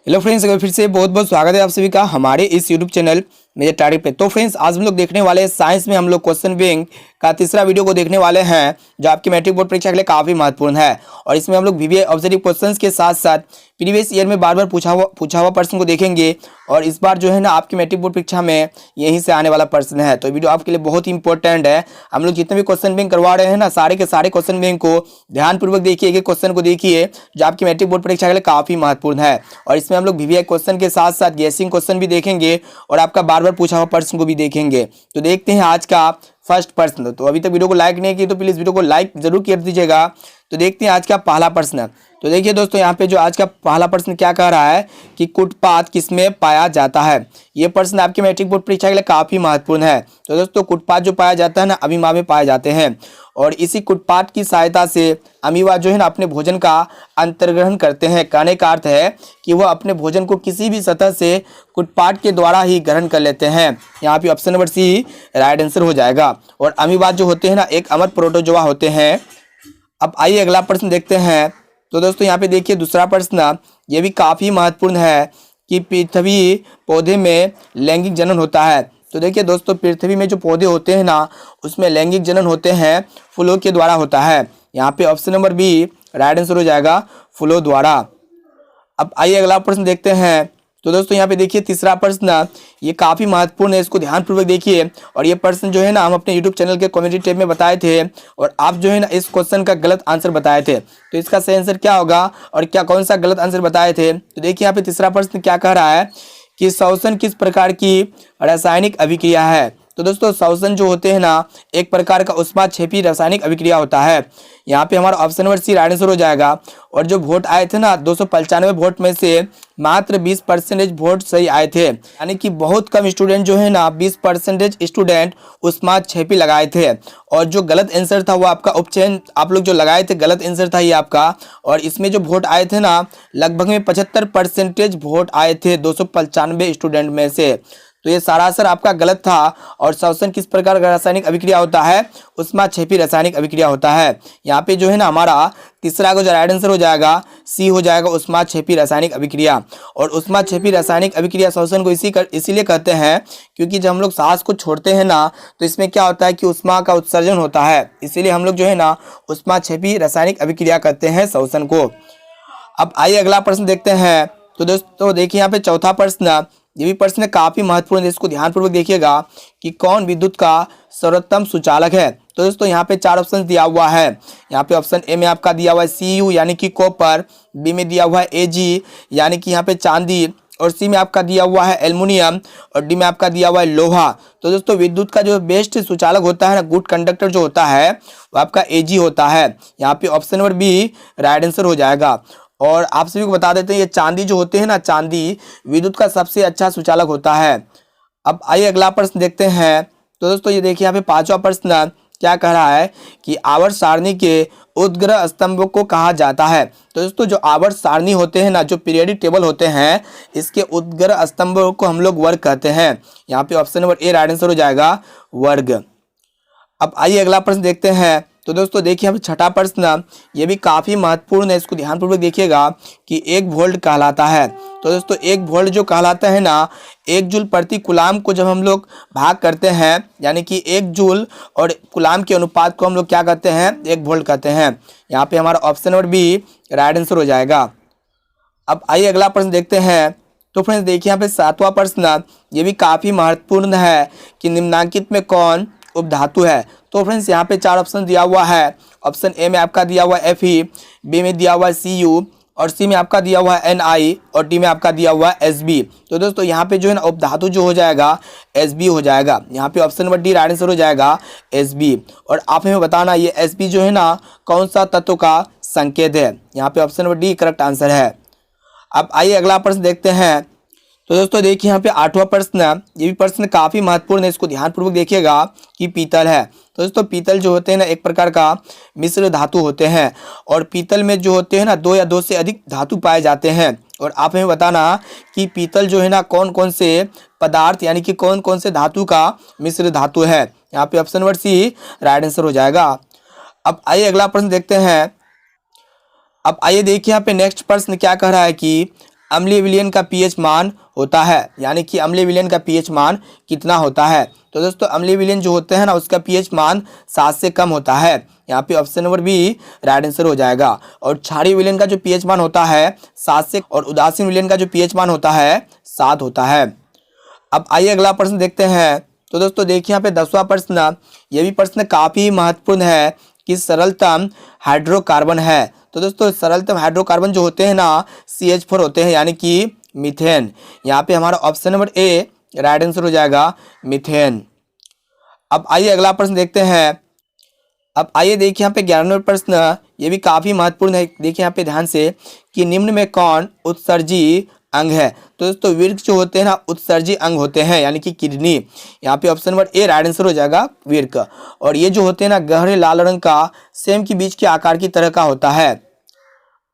Hello friends, अगर फिर से बहुत बहुत स्वागत है आप सभी का हमारे इस यूट्यूब चैनल मेरे टारगेट पे। तो फ्रेंड्स, आज हम लोग देखने वाले हैं साइंस में हम लोग क्वेश्चन बैंक का तीसरा वीडियो को देखने वाले हैं, जो आपकी मैट्रिक बोर्ड परीक्षा के लिए काफी महत्वपूर्ण है। और इसमें हम लोग वीवीआई ऑब्जेक्टिव क्वेश्चंस के साथ साथ प्रीवियस ईयर में बार बार पूछा हुआ प्रश्न को देखेंगे। और इस बार जो है ना आपकी मैट्रिक बोर्ड परीक्षा में यहीं से आने वाला प्रश्न है, तो वीडियो आपके लिए बहुत ही इंपॉर्टेंट है। हम लोग जितने भी क्वेश्चन बैंक करवा रहे हैं ना, सारे के सारे क्वेश्चन बैंक को ध्यानपूर्वक देखिए, एक एक क्वेश्चन को देखिए, जो आपकी मैट्रिक बोर्ड परीक्षा के लिए काफी महत्वपूर्ण है। और इसमें हम लोग वीवीआई क्वेश्चन के साथ साथ गैसिंग क्वेश्चन भी देखेंगे और आपका बार बार पूछा हुआ प्रश्न को भी देखेंगे। तो देखते हैं आज का फर्स्ट प्रश्न। तो अभी तक वीडियो को लाइक नहीं किया तो प्लीज वीडियो को लाइक जरूर कर दीजिएगा। तो देखते हैं आज का पहला प्रश्न। तो देखिए दोस्तों, यहाँ पे जो आज का पहला प्रश्न क्या कह रहा है कि कुटपाथ किसमें पाया जाता है। ये प्रश्न आपके मैट्रिक बोर्ड परीक्षा के लिए काफी महत्वपूर्ण है। तो दोस्तों, कुटपाथ जो पाया जाता है ना, अमीबा में पाए जाते हैं। और इसी कुटपाथ की सहायता से अमीबा जो है ना अपने भोजन का अंतर्ग्रहण करते हैं। कहने का अर्थ है कि वह अपने भोजन को किसी भी सतह से कुटपाथ के द्वारा ही ग्रहण कर लेते हैं। यहाँ पे option number C right answer हो जाएगा। और अमीबा जो होते हैं ना, एक अमर प्रोटोजोआ होते हैं। अब आइए अगला प्रश्न देखते हैं। तो दोस्तों, यहाँ पे देखिए दूसरा प्रश्न, ये भी काफी महत्वपूर्ण है कि पृथ्वी पौधे में लैंगिक जनन होता है। तो देखिए दोस्तों, पृथ्वी में जो पौधे होते हैं ना, उसमें लैंगिक जनन होते हैं, फूलों के द्वारा होता है। यहाँ पे option number B right answer हो जाएगा, फूलों द्वारा। अब आइए अगला प्रश्न देखते हैं। तो दोस्तों, यहाँ पे देखिए तीसरा प्रश्न, ये काफी महत्वपूर्ण है, इसको ध्यानपूर्वक देखिए। और ये प्रश्न जो है ना हम अपने यूट्यूब चैनल के कम्युनिटी टैब में बताए थे, और आप जो है ना इस क्वेश्चन का गलत आंसर बताए थे। तो इसका सही आंसर क्या होगा और क्या कौन सा गलत आंसर बताए थे। तो देखिए यहाँ पे तीसरा प्रश्न क्या कह रहा है कि श्वसन किस प्रकार की रासायनिक अभिक्रिया है। तो दोस्तों, श्वसन जो होते हैं ना, एक प्रकार का उष्माक्षेपी रासायनिक अभिक्रिया होता है। यहाँ पे हमारा option number C right answer हो जाएगा। और जो वोट आए थे ना, 295 वोट में से मात्र 20% वोट सही आए थे। यानी कि बहुत कम स्टूडेंट जो है ना, 20% स्टूडेंट उष्माक्षेपी लगाए थे। और जो गलत आंसर था वो आपका उपचयन आप लोग जो लगाए थे, गलत आंसर था ये आपका। और इसमें जो वोट आए थे ना, लगभग में 75% वोट आए थे 295 स्टूडेंट में से। तो ये सरासर आपका गलत था। और श्वसन किस प्रकार का रासायनिक अभिक्रिया होता है, उष्माक्षेपी रासायनिक अभिक्रिया होता है। यहाँ पे जो है ना हमारा तीसरा को जो राइट आंसर हो जाएगा, सी हो जाएगा, उष्माक्षेपी रासायनिक अभिक्रिया। और उष्माक्षेपी रासायनिक अभिक्रिया श्वसन को इसीलिए कहते हैं क्योंकि जब हम लोग सांस को छोड़ते हैं ना, तो इसमें क्या होता है कि उष्मा का उत्सर्जन होता है। इसीलिए हम लोग जो है ना उष्माक्षेपी रासायनिक अभिक्रिया कहते हैं श्वसन को। अब आइए अगला प्रश्न देखते हैं। तो दोस्तों देखिए यहाँ पे चौथा प्रश्न, ये भी प्रश्न काफी महत्वपूर्ण है, इसको ध्यानपूर्वक देखिएगा कि कौन विद्युत का सर्वोत्तम सुचालक है। तो दोस्तों, यहाँ पे 4 ऑप्शन दिया हुआ है। यहाँ पे ऑप्शन ए में आपका दिया हुआ है Cu यानी कि कॉपर, बी में दिया हुआ है Ag यानी कि यहाँ पे चांदी, और सी में आपका दिया हुआ है एल्युमिनियम, और डी में आपका दिया हुआ है लोहा। तो दोस्तों, विद्युत का जो बेस्ट सुचालक होता है ना, गुड कंडक्टर जो होता है, वो आपका Ag होता है। यहाँ पे option number B right answer हो जाएगा। और आप सभी को बता देते हैं, ये चांदी जो होते हैं ना, चांदी विद्युत का सबसे अच्छा सुचालक होता है। अब आइए अगला प्रश्न देखते हैं। तो दोस्तों, ये देखिए यहाँ पे पांचवा प्रश्न क्या कह रहा है कि आवर्त सारणी के उद्ग्रह स्तंभ को कहा जाता है। तो दोस्तों, जो आवर्त सारणी होते हैं ना, जो पीरियडिक टेबल होते हैं, इसके उद्ग्रह स्तंभ को हम लोग वर्ग कहते हैं। यहाँ पे option number A right answer हो जाएगा, वर्ग। अब आइए अगला प्रश्न देखते हैं। तो दोस्तों देखिए यहाँ पे छठा प्रश्न, ये भी काफी महत्वपूर्ण है, इसको ध्यानपूर्वक देखिएगा कि 1 वोल्ट कहलाता है। तो दोस्तों, 1 वोल्ट जो कहलाता है ना, 1 जूल प्रति कुलाम को जब हम लोग भाग करते हैं, यानी कि 1 जूल और कुलाम के अनुपात को हम लोग क्या कहते हैं, 1 वोल्ट कहते हैं। यहाँ पे हमारा option number B right answer हो जाएगा। अब आइए अगला प्रश्न देखते हैं। तो फ्रेंड्स देखिए यहाँ पे 7वां प्रश्न, ये भी काफी महत्वपूर्ण है कि निम्नांकित में कौन उपधातु है। तो फ्रेंड्स यहाँ पे 4 ऑप्शन दिया हुआ है। ऑप्शन ए में आपका दिया हुआ है Fe, बी में दिया हुआ है Cu, और सी में आपका दिया हुआ है Ni, और डी में आपका दिया हुआ है Sb। तो दोस्तों, यहाँ पे जो है ना उपधातु जो हो जाएगा Sb हो जाएगा। यहाँ पे option number D right answer हो जाएगा, Sb। और आप हमें बताना ये Sb जो है ना कौन सा तत्व का संकेत है। यहाँ पे option number D correct answer है। अब आइए अगला प्रश्न देखते हैं। तो दोस्तों देखिए यहाँ पे 8वां प्रश्न, ये भी प्रश्न काफी महत्वपूर्ण है, इसको ध्यानपूर्वक देखिएगा कि पीतल है। तो दोस्तों, पीतल जो होते हैं ना, एक प्रकार का मिश्र धातु होते हैं। और पीतल में जो होते हैं ना, 2 या 2 से अधिक धातु पाए जाते हैं। और आप हमें बताना कि पीतल जो है ना कौन कौन से पदार्थ यानी कि कौन कौन से धातु का मिश्र धातु है। यहाँ पे option number C right answer हो जाएगा। अब आइए अगला प्रश्न देखते हैं। अब आइए देखिए यहाँ पे नेक्स्ट प्रश्न क्या कह रहा है कि अम्लीय विलयन का पीएच मान होता है, यानी कि अम्लीय विलयन का पीएच मान कितना होता है। तो दोस्तों अम्लीय विलयन जो होते हैं ना उसका पीएच मान 7 से कम होता है। यहाँ पे option number B right answer हो जाएगा। और क्षारीय विलयन का जो पीएच मान होता है 7 से, और उदासीन विलयन का जो पीएच मान होता है 7 होता है। अब आइए अगला प्रश्न देखते हैं। तो दोस्तों देखिए यहाँ पे 10वां प्रश्न, ये भी प्रश्न काफी महत्वपूर्ण है कि सरलतम हाइड्रोकार्बन है। तो दोस्तों सरलतम हाइड्रोकार्बन जो होते हैं ना CH4 होते हैं, यानी कि मीथेन। यहाँ पे हमारा option number A right answer हो जाएगा, मीथेन। अब आइए अगला प्रश्न देखते हैं। अब आइए देखिए यहाँ पे 11वां प्रश्न, ये भी काफी महत्वपूर्ण है। देखिए यहाँ पे ध्यान से कि निम्न में कौन उत्सर्जी अंग है। तो दोस्तों वीर्य जो होते हैं ना उत्सर्जी अंग होते हैं, यानी कि किडनी। यहाँ पे option number A right answer हो जाएगा, वीर्य। और ये जो होते हैं ना गहरे लाल रंग का सेम के बीच के आकार की तरह का होता है।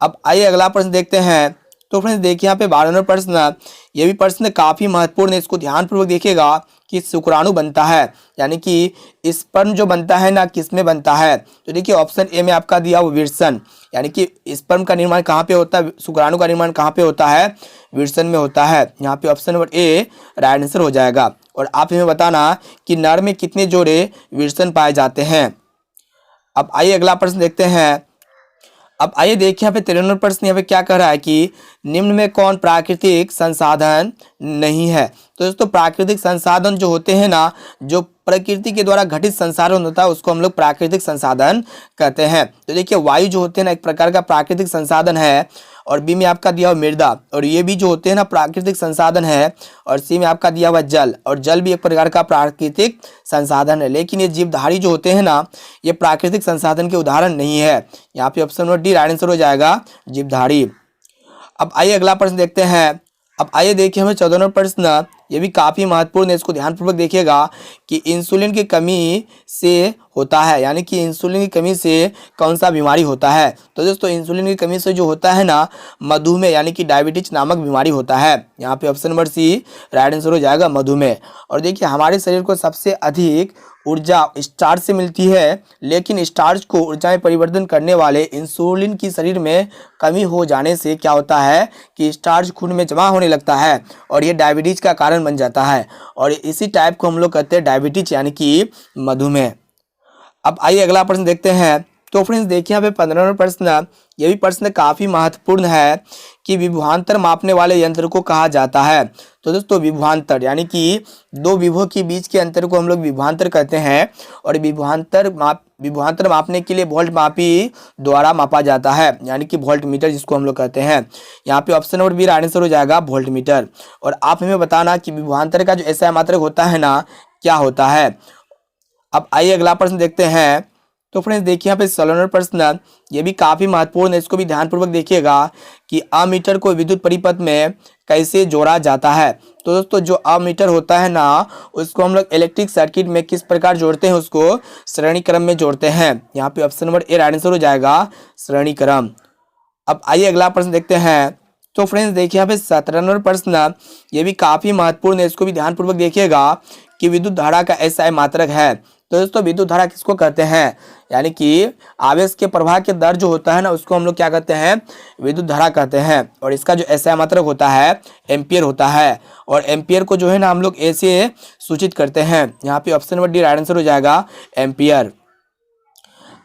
अब आइए अगला प्रश्न देखते हैं। तो फ्रेंड्स देखिए यहाँ पे 12वां प्रश्न, ये भी प्रश्न काफी महत्वपूर्ण है, इसको ध्यानपूर्वक देखिएगा कि शुक्राणु बनता है, यानी कि स्पर्म जो बनता है ना किसमें बनता है। तो देखिए ऑप्शन ए में आपका दिया वो विरसन, यानी कि स्पर्म का निर्माण कहाँ पे होता है, शुक्राणु का निर्माण कहाँ पे होता है, विरसन में होता है। यहाँ पे option number A right answer हो जाएगा। और आप हमें बताना कि नर में कितने जोड़े विरसन पाए जाते हैं। अब आइए अगला प्रश्न देखते हैं। अब आइए देखिए यहाँ पे 13वां प्रश्न यहाँ पे क्या कह रहा है कि निम्न में कौन प्राकृतिक संसाधन नहीं है। तो दोस्तों प्राकृतिक संसाधन जो होते हैं ना, जो प्रकृति के द्वारा घटित संसाधन होता है उसको हम लोग प्राकृतिक संसाधन कहते हैं। तो देखिए वायु जो होते हैं ना एक प्रकार का प्राकृतिक संसाधन है, और बी में आपका दिया हुआ मृदा, और ये भी जो होते हैं ना प्राकृतिक संसाधन है। और सी में आपका दिया हुआ जल, और जल भी एक प्रकार का प्राकृतिक संसाधन है। लेकिन ये जीवधारी जो होते हैं ना ये प्राकृतिक संसाधन के उदाहरण नहीं है। यहाँ पे option number D right answer हो जाएगा, जीवधारी। अब आइए अगला प्रश्न देखते हैं। अब आइए देखिए हमें 14वां प्रश्न, ये भी काफी महत्वपूर्ण है, इसको ध्यानपूर्वक देखिएगा कि इंसुलिन की कमी से होता है, यानी कि इंसुलिन की कमी से कौन सा बीमारी होता है। तो दोस्तों इंसुलिन की कमी से जो होता है ना मधुमेह, यानी कि डायबिटीज नामक बीमारी होता है। यहाँ पे option number C right answer हो जाएगा, मधुमेह। और देखिए हमारे शरीर को सबसे अधिक ऊर्जा स्टार्च से मिलती है, लेकिन स्टार्च को ऊर्जा में परिवर्तन करने वाले इंसुलिन की शरीर में कमी हो जाने से क्या होता है कि स्टार्च खून में जमा होने लगता है, और ये डायबिटीज का कारण बन जाता है। और इसी टाइप को हम लोग कहते हैं डायबिटीज, यानी कि मधुमेह। अब आइए अगला प्रश्न देखते हैं। तो फ्रेंड्स देखिए यहाँ पे 15वां प्रश्न, ये भी प्रश्न काफी महत्वपूर्ण है कि विभवांतर मापने वाले यंत्र को कहा जाता है। तो दोस्तों विभवांतर यानी कि दो विभव के बीच के अंतर को हम लोग विभवांतर कहते हैं। और विभवांतर मापने के लिए वोल्ट मापी द्वारा मापा जाता है, यानी कि वोल्ट मीटर जिसको हम लोग कहते हैं। यहाँ पे option number B right answer हो जाएगा, वोल्ट मीटर। और आप हमें बताना कि विभवांतर का जो एसआई मात्रक होता है ना क्या होता है। अब आइए अगला प्रश्न देखते हैं। तो फ्रेंड्स देखिए यहाँ पे 16वां प्रश्न, ये भी काफी महत्वपूर्ण है, इसको भी ध्यानपूर्वक देखिएगा कि अमीटर को विद्युत परिपथ में कैसे जोड़ा जाता है। तो दोस्तों जो अमीटर होता है ना उसको हम लोग इलेक्ट्रिक सर्किट में किस प्रकार जोड़ते हैं, उसको श्रेणी क्रम में जोड़ते हैं। यहाँ पे option number A right answer हो जाएगा, श्रेणी क्रम। अब आइए अगला प्रश्न देखते हैं। तो फ्रेंड्स देखिए यहाँ पे 17वां प्रश्न, ये भी काफी महत्वपूर्ण है, इसको भी ध्यानपूर्वक देखिएगा कि विद्युत धारा का एसआई मात्रक है। तो दोस्तों विद्युत धारा किसको कहते हैं, यानी कि आवेश के प्रवाह के दर जो होता है ना उसको हम लोग क्या कहते हैं, विद्युत धारा कहते हैं। और इसका जो एसआई मात्रक होता है एम्पियर होता है। और एम्पियर को जो है ना हम लोग ऐसे सूचित करते हैं। यहाँ पे option number D right answer हो जाएगा, एम्पियर।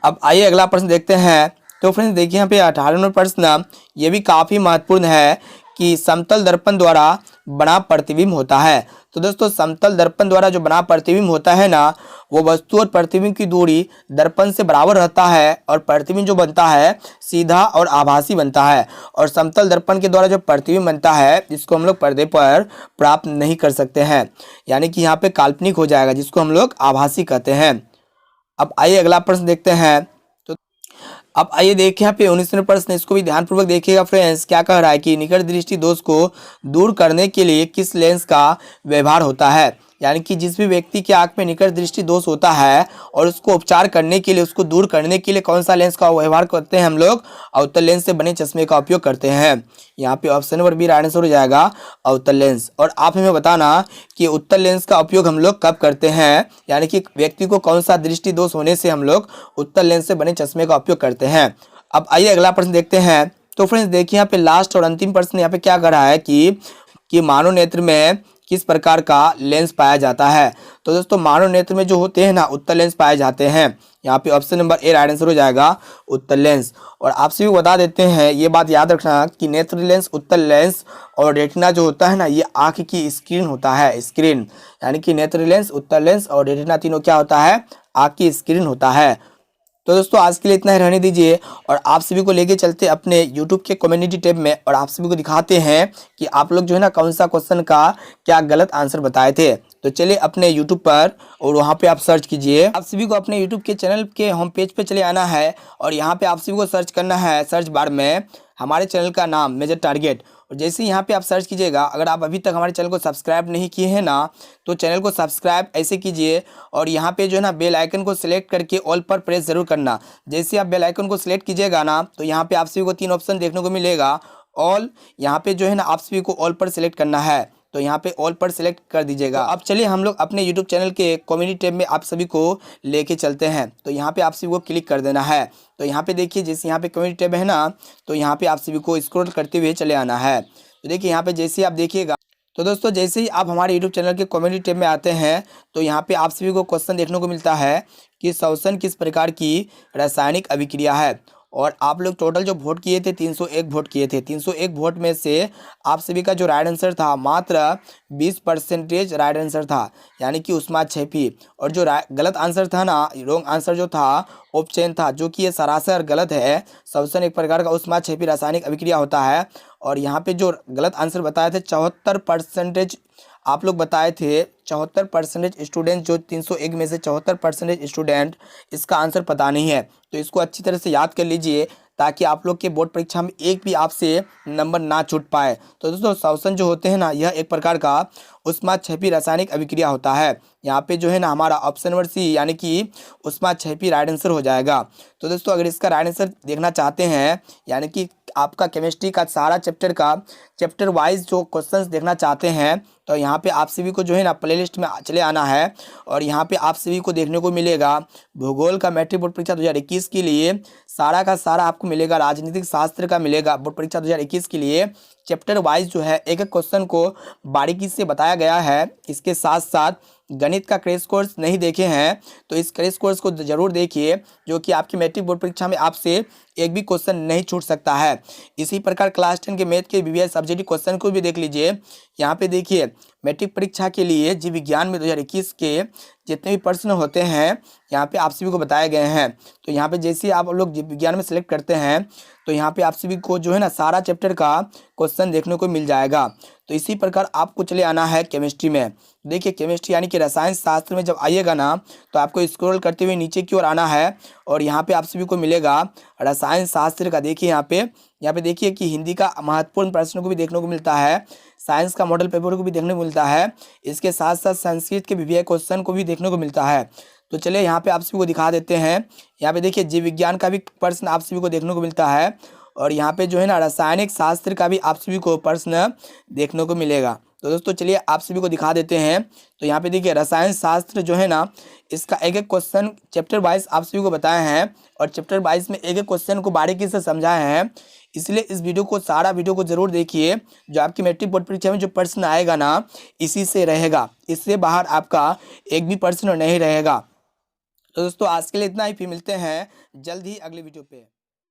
अब आइए अगला प्रश्न देखते हैं। तो फ्रेंड्स देखिए यहाँ पे 18वां प्रश्न, ये भी काफी महत्वपूर्ण है कि समतल दर्पण द्वारा बना प्रतिबिंब होता है। तो दोस्तों समतल दर्पण द्वारा जो बना प्रतिबिंब होता है ना वो वस्तु और प्रतिबिंब की दूरी दर्पण से बराबर रहता है, और प्रतिबिंब जो बनता है सीधा और आभासी बनता है। और समतल दर्पण के द्वारा जो प्रतिबिंब बनता है जिसको हम लोग पर्दे पर प्राप्त नहीं कर सकते हैं, यानी कि यहाँ पे काल्पनिक हो जाएगा, जिसको हम लोग आभासी कहते हैं। अब आइए अगला प्रश्न देखते हैं। अब आइए देखिए यहाँ पे 19वां प्रश्न, इसको भी ध्यानपूर्वक देखिएगा फ्रेंड्स। क्या कह रहा है कि निकट दृष्टि दोष को दूर करने के लिए किस लेंस का व्यवहार होता है, यानी कि जिस भी व्यक्ति की आंख में निकट दृष्टि दोष होता है और उसको उपचार करने के लिए, उसको दूर करने के लिए कौन सा लेंस का व्यवहार करते हैं हम लोग, अवतल लेंस से बने चश्मे का उपयोग करते हैं। यहाँ पे option number B right answer हो जाएगा, अवतल लेंस। और आप हमें बताना कि उत्तल लेंस का उपयोग हम लोग कब करते हैं, यानी कि व्यक्ति को कौन सा दृष्टि दोष होने से हम लोग उत्तल लेंस से बने चश्मे का उपयोग करते हैं। अब आइए अगला प्रश्न देखते हैं। तो फ्रेंड्स देखिए यहाँ पे लास्ट और अंतिम प्रश्न यहाँ पे क्या कर रहा है कि मानव नेत्र में किस प्रकार का लेंस पाया जाता है। तो दोस्तों मानव नेत्र में जो होते हैं ना उत्तल लेंस पाए जाते हैं। यहाँ पे option number A right answer हो जाएगा, उत्तल लेंस। और आपसे भी बता देते हैं ये बात याद रखना कि नेत्र लेंस, उत्तल लेंस और रेटिना जो होता है ना ये आंख की स्क्रीन होता है, स्क्रीन। यानी कि नेत्र लेंस, उत्तल लेंस और रेटिना तीनों क्या होता है, आंख की स्क्रीन होता है। तो दोस्तों आज के लिए इतना ही रहने दीजिए और आप सभी को लेके चलते अपने YouTube के कम्युनिटी टैब में और आप सभी को दिखाते हैं कि आप लोग जो है ना कौन सा क्वेश्चन का क्या गलत आंसर बताए थे। तो चलिए अपने YouTube पर और वहाँ पे आप सर्च कीजिए। आप सभी को अपने YouTube के चैनल के होम पेज पे चले आना है और यहाँ पे आप सभी को सर्च करना है, सर्च बार में हमारे चैनल का नाम मेजर टारगेट। और जैसे ही यहाँ पे आप सर्च कीजिएगा, अगर आप अभी तक हमारे चैनल को सब्सक्राइब नहीं किए हैं ना तो चैनल को सब्सक्राइब ऐसे कीजिए और यहाँ पे जो है ना बेल आइकन को सिलेक्ट करके ऑल पर प्रेस जरूर करना। जैसे आप बेल आइकन को सिलेक्ट कीजिएगा ना तो यहाँ पे आप सभी को 3 ऑप्शन देखने को मिलेगा। ऑल, यहाँ पे जो है ना आप सभी को ऑल पर सिलेक्ट करना है, तो यहाँ पे ऑल पर सिलेक्ट कर दीजिएगा। अब चलिए हम लोग अपने YouTube चैनल के कम्युनिटी टैब में आप सभी को लेके चलते हैं। तो यहाँ पे आप सभी को क्लिक कर देना है। तो यहाँ पे देखिए जैसे यहाँ पे कम्युनिटी टैब है ना तो यहाँ पे आप सभी को स्क्रॉल करते हुए चले आना है। तो देखिए यहाँ पे जैसे ही आप देखिएगा, तो दोस्तों जैसे ही आप हमारे YouTube चैनल के कम्युनिटी टैब में आते हैं तो यहाँ पे आप सभी को क्वेश्चन देखने को मिलता है कि श्वसन किस प्रकार की रासायनिक अभिक्रिया है। और आप लोग टोटल जो वोट किए थे 301 वोट किए थे। 301 वोट में से आप सभी का जो राइट आंसर था मात्र 20% राइट आंसर था, यानी कि ऊष्माक्षेपी। और जो गलत आंसर था ना, रॉन्ग आंसर जो था ऑप्शन था, जो कि ये सरासर गलत है। श्वसन एक प्रकार का ऊष्माक्षेपी रासायनिक अभिक्रिया होता है। और यहाँ पे जो गलत आंसर बताए थे 74% आप लोग बताए थे। 74% स्टूडेंट, जो 301 में से 74% स्टूडेंट इसका आंसर पता नहीं है। तो इसको अच्छी तरह से याद कर लीजिए ताकि आप लोग के बोर्ड परीक्षा में एक भी आपसे नंबर ना छूट पाए। तो दोस्तों श्वसन जो होते हैं ना यह एक प्रकार का ऊष्माक्षेपी रासायनिक अभिक्रिया होता है। यहाँ पे जो है ना हमारा ऑप्शन नंबर सी यानी कि ऊष्माक्षेपी राइट आंसर हो जाएगा। तो दोस्तों अगर इसका राइट आंसर देखना चाहते हैं, यानी कि आपका केमिस्ट्री का सारा चैप्टर वाइज जो क्वेश्चंस देखना चाहते हैं, तो यहाँ पे आप सभी को जो है ना प्लेलिस्ट में चले आना है। और यहाँ पे आप सभी को देखने को मिलेगा भूगोल का मैट्रिक बोर्ड परीक्षा 2021 के लिए सारा का सारा आपको मिलेगा। राजनीतिक शास्त्र का मिलेगा बोर्ड परीक्षा 2021 के लिए चैप्टर वाइज जो है एक एक क्वेश्चन को बारीकी से बताया गया है। इसके साथ साथ गणित का क्रैश कोर्स नहीं देखे हैं तो इस क्रैश कोर्स को जरूर देखिए, जो कि आपकी मैट्रिक बोर्ड परीक्षा में आपसे एक भी क्वेश्चन नहीं छूट सकता है। इसी प्रकार क्लास 10 के मैथ के वीवीआई सब्जेक्टिव क्वेश्चन को भी देख लीजिए। यहाँ पे देखिए मैट्रिक परीक्षा के लिए जीव विज्ञान में 2021 के जितने भी प्रश्न होते हैं यहाँ पे आप सभी को बताए गए हैं। तो यहाँ पे जैसे आप लोग जीव विज्ञान में सेलेक्ट करते हैं तो यहाँ पे आप सभी को जो है ना सारा चैप्टर का क्वेश्चन देखने को मिल जाएगा। तो इसी प्रकार आपको चले आना है केमिस्ट्री में। देखिए केमिस्ट्री यानी कि रसायन शास्त्र में जब आइएगा ना तो आपको स्क्रॉल करते हुए नीचे की ओर आना है और यहाँ पे आप सभी को मिलेगा रसायन शास्त्र का। देखिए यहाँ पे देखिए कि हिंदी का महत्वपूर्ण प्रश्न को भी देखने को मिलता है, साइंस का मॉडल पेपर को भी देखने को मिलता है, इसके साथ साथ संस्कृत के वीवीआई क्वेश्चन को भी देखने को मिलता है। तो चलिए यहाँ पे आप सभी को दिखा देते हैं। यहाँ पे देखिए जीव विज्ञान का भी प्रश्न आप सभी को देखने को मिलता है और यहाँ पे जो है ना रासायनिक शास्त्र का भी आप सभी को प्रश्न देखने को मिलेगा। तो दोस्तों चलिए आप सभी को दिखा देते हैं। तो यहाँ पे देखिए रसायन शास्त्र जो है ना इसका एक एक क्वेश्चन चैप्टर वाइज आप सभी को बताए हैं और चैप्टर वाइज में एक एक क्वेश्चन को बारीकी से समझाए हैं। इसलिए इस वीडियो को, सारा वीडियो को जरूर देखिए। जो आपकी मैट्रिक बोर्ड परीक्षा में जो प्रश्न आएगा ना इसी से रहेगा, इससे बाहर आपका एक भी प्रश्न नहीं रहेगा। तो दोस्तों आज के लिए इतना ही, फिर मिलते हैं जल्द ही अगले वीडियो पे।